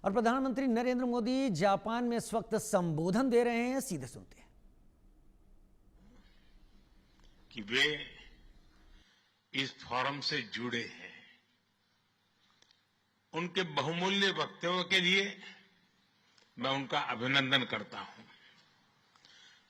और प्रधानमंत्री नरेंद्र मोदी जापान में इस वक्त संबोधन दे रहे हैं, सीधे सुनते हैं। कि वे इस फोरम से जुड़े हैं, उनके बहुमूल्य वक्तव्यों के लिए मैं उनका अभिनंदन करता हूं।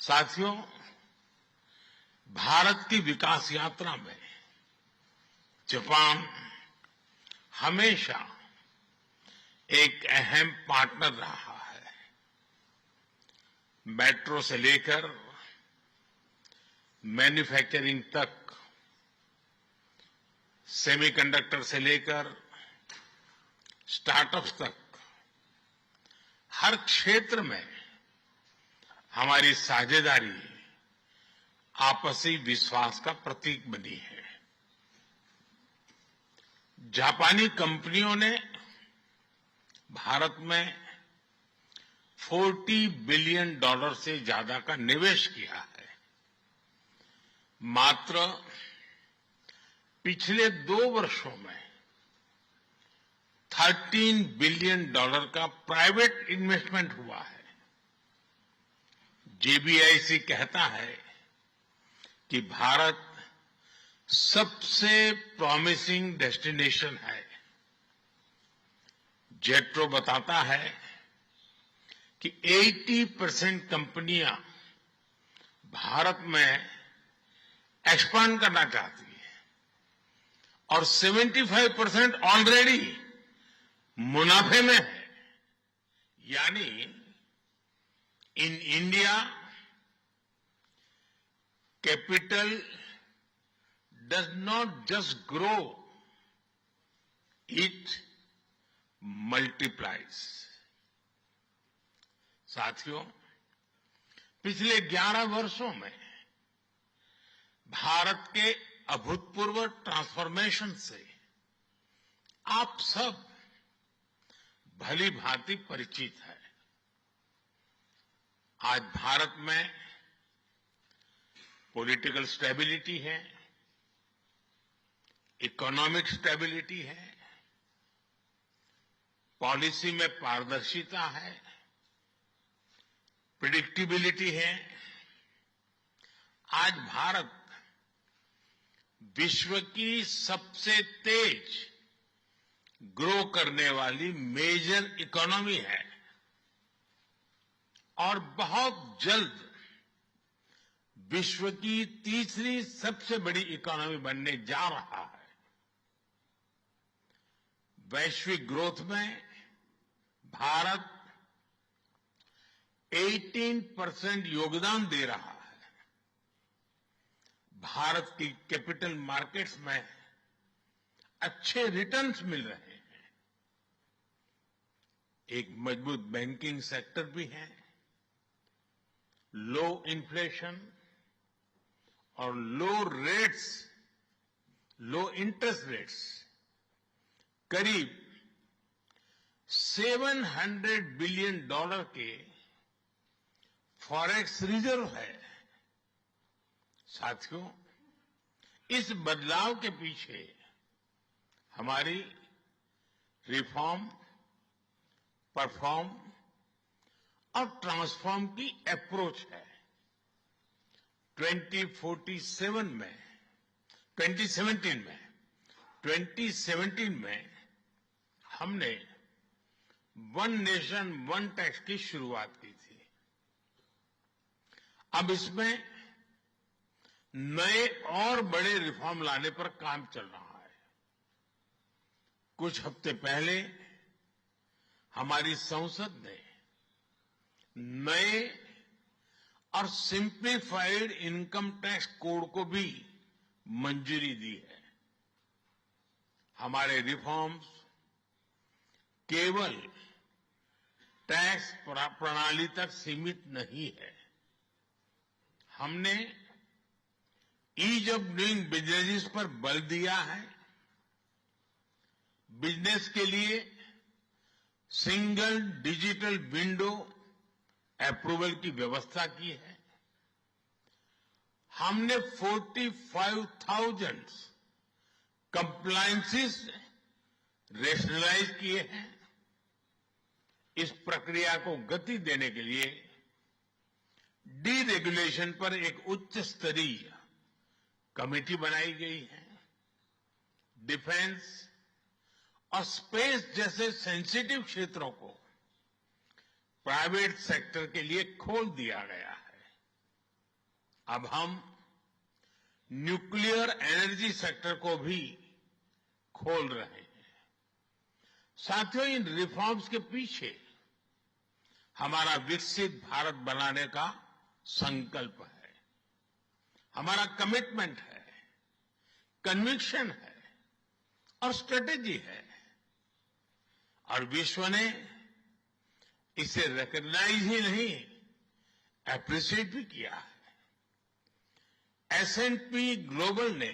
साथियों, भारत की विकास यात्रा में जापान हमेशा एक अहम पार्टनर रहा है। मेट्रो से लेकर मैन्युफैक्चरिंग तक, सेमीकंडक्टर से लेकर स्टार्टअप्स तक, हर क्षेत्र में हमारी साझेदारी आपसी विश्वास का प्रतीक बनी है। जापानी कंपनियों ने भारत में $40 बिलियन से ज्यादा का निवेश किया है। मात्र पिछले 2 वर्षों में $13 बिलियन का प्राइवेट इन्वेस्टमेंट हुआ है। जेबीआईसी कहता है कि भारत सबसे प्रॉमिसिंग डेस्टिनेशन है। जेट्रो बताता है कि 80% कंपनियां भारत में एक्सपांड करना चाहती है और 75% ऑलरेडी मुनाफे में है। यानी in India capital does not just grow, it multiplies. साथियों, पिछले 11 वर्षों में भारत के अभूतपूर्व ट्रांसफॉर्मेशन से आप सब भली भांति परिचित है। आज भारत में पॉलिटिकल स्टेबिलिटी है, इकोनॉमिक स्टेबिलिटी है, पॉलिसी में पारदर्शिता है, प्रिडिक्टिबिलिटी है। आज भारत विश्व की सबसे तेज ग्रो करने वाली मेजर इकोनॉमी है और बहुत जल्द विश्व की तीसरी सबसे बड़ी इकोनॉमी बनने जा रहा है। वैश्विक ग्रोथ में भारत 18% योगदान दे रहा है। भारत की कैपिटल मार्केट्स में अच्छे रिटर्न्स मिल रहे हैं। एक मजबूत बैंकिंग सेक्टर भी है। लो इन्फ्लेशन और लो इंटरेस्ट रेट्स, करीब $700 बिलियन के फॉरेक्स रिजर्व है। साथियों, इस बदलाव के पीछे हमारी रिफॉर्म, परफॉर्म और ट्रांसफॉर्म की अप्रोच है। 2017 में हमने वन नेशन वन टैक्स की शुरुआत की थी। अब इसमें नए और बड़े रिफॉर्म लाने पर काम चल रहा है। कुछ हफ्ते पहले हमारी संसद ने नए और सिंप्लीफाइड इनकम टैक्स कोड को भी मंजूरी दी है। हमारे रिफॉर्म्स केवल टैक्स प्रणाली तक सीमित नहीं है। हमने ईज ऑफ डूइंग बिजनेस पर बल दिया है। बिजनेस के लिए सिंगल डिजिटल विंडो अप्रूवल की व्यवस्था की है। हमने 45,000 कंप्लायंसेस रेशनलाइज किए हैं। इस प्रक्रिया को गति देने के लिए डीरेगुलेशन पर एक उच्च स्तरीय कमेटी बनाई गई है। डिफेंस और स्पेस जैसे सेंसिटिव क्षेत्रों को प्राइवेट सेक्टर के लिए खोल दिया गया है। अब हम न्यूक्लियर एनर्जी सेक्टर को भी खोल रहे हैं। साथियों, इन रिफॉर्म्स के पीछे हमारा विकसित भारत बनाने का संकल्प है, हमारा कमिटमेंट है, कन्विक्शन है और स्ट्रेटेजी है। और विश्व ने इसे रिकॉग्नाइज ही नहीं, एप्रिशिएट भी किया है। S&P ग्लोबल ने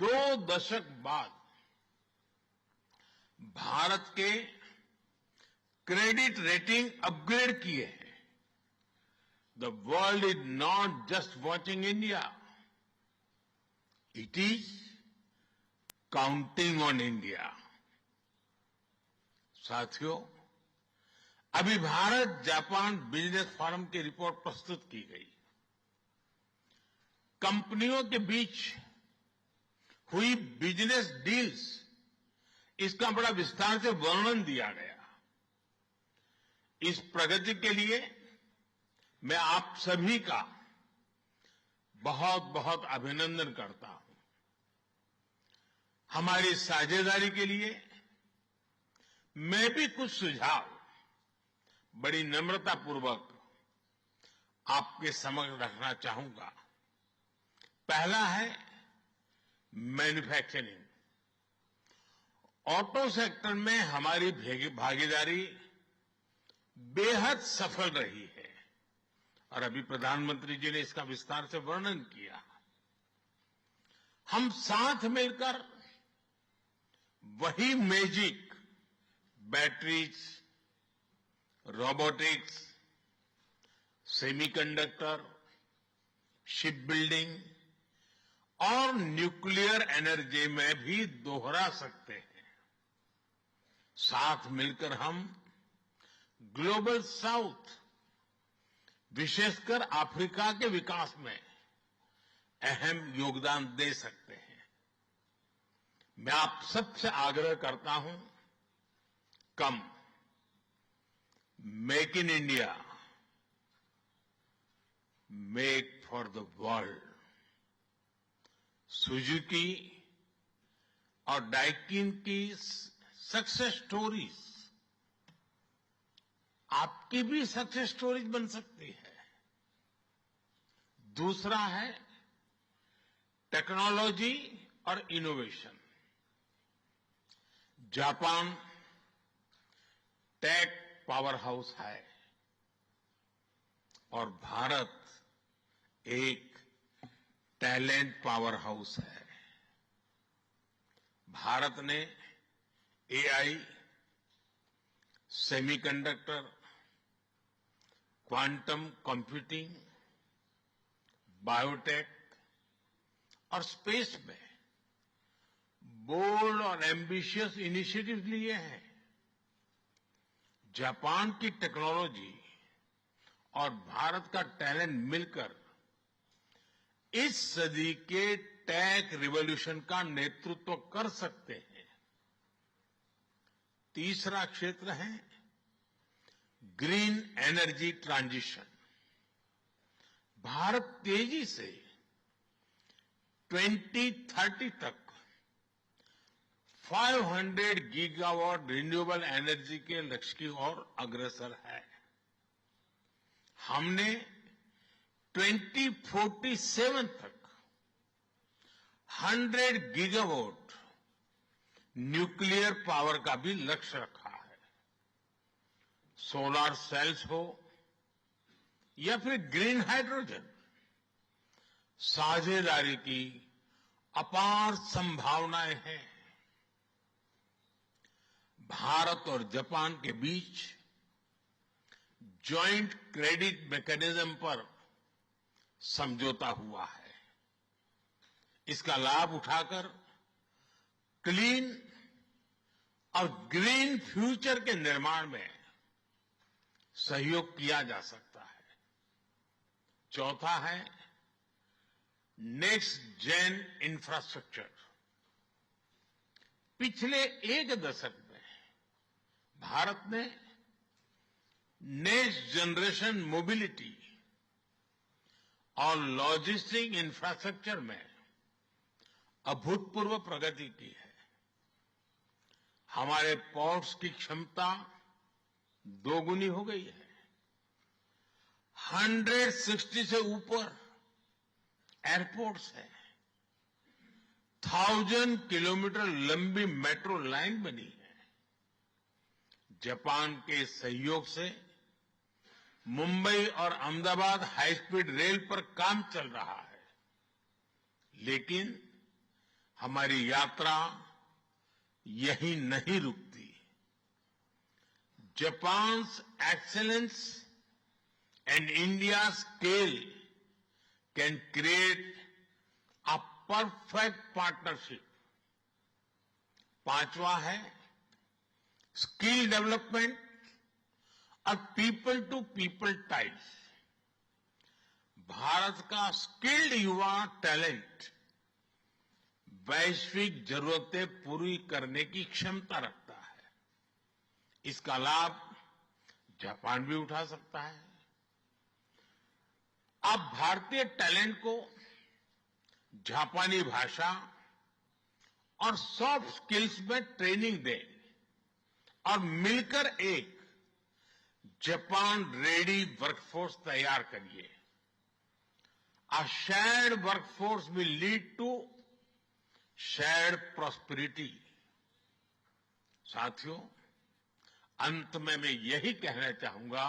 2 दशक बाद भारत के क्रेडिट रेटिंग अपग्रेड किए हैं। The world is not just watching India, it is counting on India. साथियों, अभी भारत जापान बिजनेस फोरम की रिपोर्ट प्रस्तुत की गई। कंपनियों के बीच हुई बिजनेस डील्स, इसका बड़ा विस्तार से वर्णन दिया गया। इस प्रगति के लिए मैं आप सभी का बहुत बहुत अभिनंदन करता हूं। हमारी साझेदारी के लिए मैं भी कुछ सुझाव बड़ी नम्रतापूर्वक आपके समक्ष रखना चाहूंगा। पहला है मैन्युफैक्चरिंग। ऑटो सेक्टर में हमारी भागीदारी बेहद सफल रही है और अभी प्रधानमंत्री जी ने इसका विस्तार से वर्णन किया। हम साथ मिलकर वही magic batteries, robotics, semiconductor, ship building और न्यूक्लियर एनर्जी में भी दोहरा सकते हैं। साथ मिलकर हम ग्लोबल साउथ, विशेषकर अफ्रीका के विकास में अहम योगदान दे सकते हैं। मैं आप सबसे आग्रह करता हूं, कम make in India, make for the world. Suzuki और डाइकिन की सक्सेस स्टोरीज आपकी भी सक्सेस स्टोरीज बन सकती है। दूसरा है टेक्नोलॉजी और innovation. Japan tech power house है और भारत एक टैलेंट पावर हाउस है। भारत ने AI, semiconductor, quantum computing, biotech और स्पेस में बोल्ड और एम्बिशियस इनिशिएटिव लिए हैं। जापान की टेक्नोलॉजी और भारत का टैलेंट मिलकर इस सदी के टेक रिवॉल्यूशन का नेतृत्व कर सकते हैं। तीसरा क्षेत्र है ग्रीन एनर्जी ट्रांजिशन। भारत तेजी से 2030 तक 500 गीगावाट रिन्यूएबल एनर्जी के लक्ष्य की ओर अग्रसर है। हमने 2047 तक 100 गीगावाट न्यूक्लियर पावर का भी लक्ष्य रखा है। सोलर सेल्स हो या फिर ग्रीन हाइड्रोजन, साझेदारी की अपार संभावनाएं हैं। भारत और जापान के बीच ज्वाइंट क्रेडिट मैकेनिज्म पर समझौता हुआ है। इसका लाभ उठाकर क्लीन और ग्रीन फ्यूचर के निर्माण में सहयोग किया जा सकता है। चौथा है नेक्स्ट जेन इंफ्रास्ट्रक्चर। पिछले एक दशक में भारत ने नेक्स्ट जनरेशन मोबिलिटी और लॉजिस्टिक इंफ्रास्ट्रक्चर में अभूतपूर्व प्रगति की है। हमारे पोर्ट्स की क्षमता दोगुनी हो गई है। 160 से ऊपर एयरपोर्ट्स है। 1000 किलोमीटर लंबी मेट्रो लाइन बनी है। जापान के सहयोग से मुंबई और अहमदाबाद हाई स्पीड रेल पर काम चल रहा है। लेकिन हमारी यात्रा यहीं नहीं रुकती। Japan's excellence and India scale can create a perfect partnership. पांचवा है स्किल डेवलपमेंट और people to people ties. Bharat का स्किल्ड युवा टैलेंट वैश्विक जरूरतें पूरी करने की क्षमता रखता है। इसका लाभ जापान भी उठा सकता है। आप भारतीय टैलेंट को जापानी भाषा और सॉफ्ट स्किल्स में ट्रेनिंग दें और मिलकर एक जापान रेडी वर्कफोर्स तैयार करिए। A shared workforce will lead to shared prosperity। साथियों, अंत में मैं यही कहना चाहूंगा,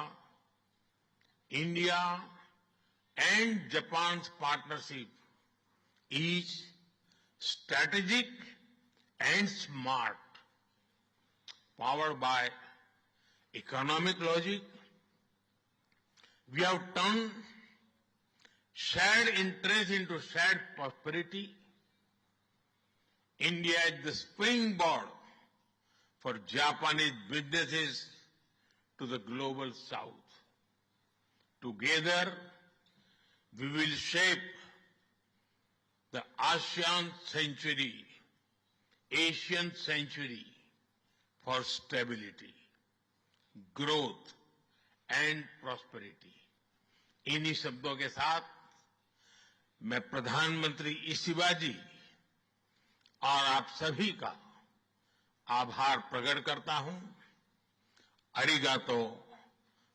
India and Japan's partnership is strategic and smart, powered by economic logic. We have turned shared interest into shared prosperity. India is the springboard for Japanese businesses to the global south. Together, we will shape the ASEAN century, Asian century for stability, growth and prosperity। इन्हीं शब्दों के साथ मैं प्रधानमंत्री Ishiba जी और आप सभी का आभार प्रकट करता हूं। अरिगातो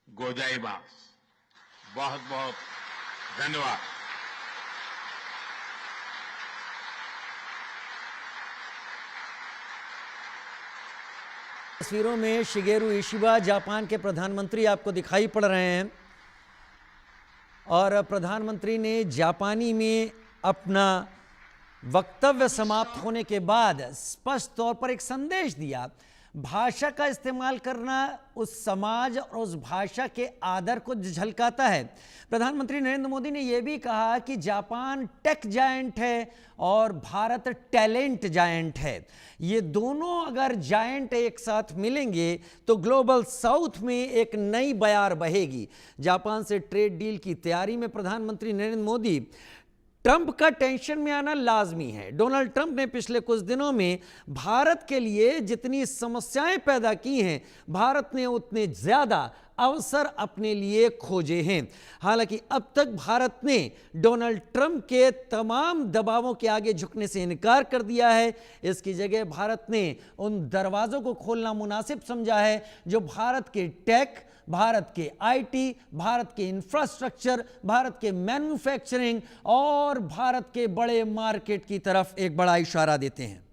गोजाइमास। बहुत बहुत धन्यवाद। तस्वीरों में शिगेरू इशिबा जापान के प्रधानमंत्री आपको दिखाई पड़ रहे हैं और प्रधानमंत्री ने जापानी में अपना वक्तव्य समाप्त होने के बाद स्पष्ट तौर पर एक संदेश दिया। भाषा का इस्तेमाल करना उस समाज और उस भाषा के आदर को झलकाता है। प्रधानमंत्री नरेंद्र मोदी ने यह भी कहा कि जापान टेक जायंट है और भारत टैलेंट जायंट है। ये दोनों अगर जायंट एक साथ मिलेंगे तो ग्लोबल साउथ में एक नई बयार बहेगी। जापान से ट्रेड डील की तैयारी में प्रधानमंत्री नरेंद्र मोदी ट्रंप का टेंशन में आना लाजमी है। डोनाल्ड ट्रंप ने पिछले कुछ दिनों में भारत के लिए जितनी समस्याएं पैदा की हैं, भारत ने उतने ज्यादा अवसर अपने लिए खोजे हैं। हालांकि अब तक भारत ने डोनाल्ड ट्रंप के तमाम दबावों के आगे झुकने से इनकार कर दिया है। इसकी जगह भारत ने उन दरवाजों को खोलना मुनासिब समझा है जो भारत के टेक, भारत के आईटी, भारत के इंफ्रास्ट्रक्चर, भारत के मैन्युफैक्चरिंग और भारत के बड़े मार्केट की तरफ एक बड़ा इशारा देते हैं।